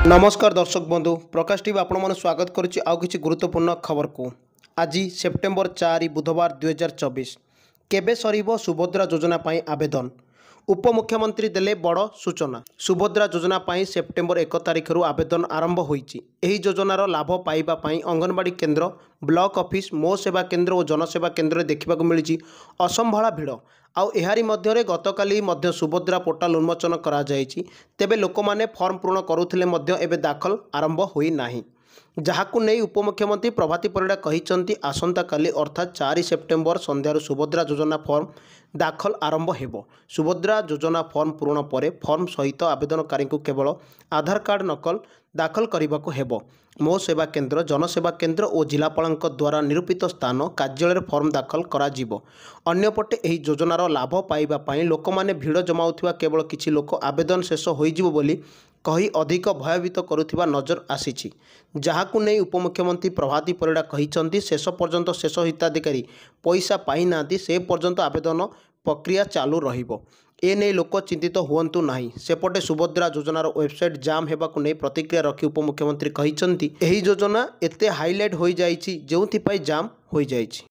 नमस्कार दर्शक बंधु प्रकाश टीवी आपण मन स्वागत करुच्ची आउ किछि गुरुत्वपूर्ण खबर को। आज सेप्टेम्बर 4 बुधवार 2024 केबे सरीब सुभद्रा योजना पाई आवेदन। उपमुख्यमंत्री देले बड़ सूचना। सुभद्रा योजना पाई सेप्टेम्बर 1 तारिख आवेदन आरंभ होईछि। एही योजनार लाभ पाइबा पाई अंगनवाड़ी केन्द्र, ब्लॉक ऑफिस, मो सेवा केन्द्र और जनसेवा केन्द्र देखा मिली असंभाला भिड़। आउ एहारी मध्यरे गतकाली मध्य सुभद्रा पोर्टाल उन्मोचन करा जायछि। तेबे लोकमाने फॉर्म पूर्ण करुथिले मध्य एबे दाखल आरंभ होई नाही, जहाकु नै उपमुख्यमंत्री प्रभाती परिड़ा कहिसंती आसंता काली अर्थात 4 सेप्टेम्बर संध्यार सुभद्रा योजना फॉर्म दाखल आरंभ हेबो। सुभद्रा योजना फॉर्म पूर्ण परे फॉर्म सहित आवेदनकारी को केवल आधार कार्ड नकल दाखल करने हेबो। मो सेवा केन्द्र, जनसेवा केन्द्र और जिलापालक द्वारा निरूपित स्थान कार्यालय फॉर्म दाखल करा जिवो। अन्यपटे एही योजनार लाभ पाइबा पाई लोकमाने भिड़ जमाउथिबा केवल किछि लोक आवेदन शेष होइजिवो बोली कही अधिक भयभीत करुथिबा नजर आसीछि, जहाकु नै उपमुख्यमंत्री प्रभाती परिड़ा कहिसंती शेष पर्यंत शेष हिताधिकारी पैसा पाई नांती से पर्यंत आवेदन प्रक्रिया चालू रहिबो। एने लोक चिंतित हुअंतु नाही। सेपटे सुभद्रा योजनार वेबसाइट जाम हेबाकु नै प्रतिक्रिया रखी उपमुख्यमंत्री कहिसंती एही योजना एते हाइलाइट होई जाइछि जेउथि पई जाम होई जाइछि।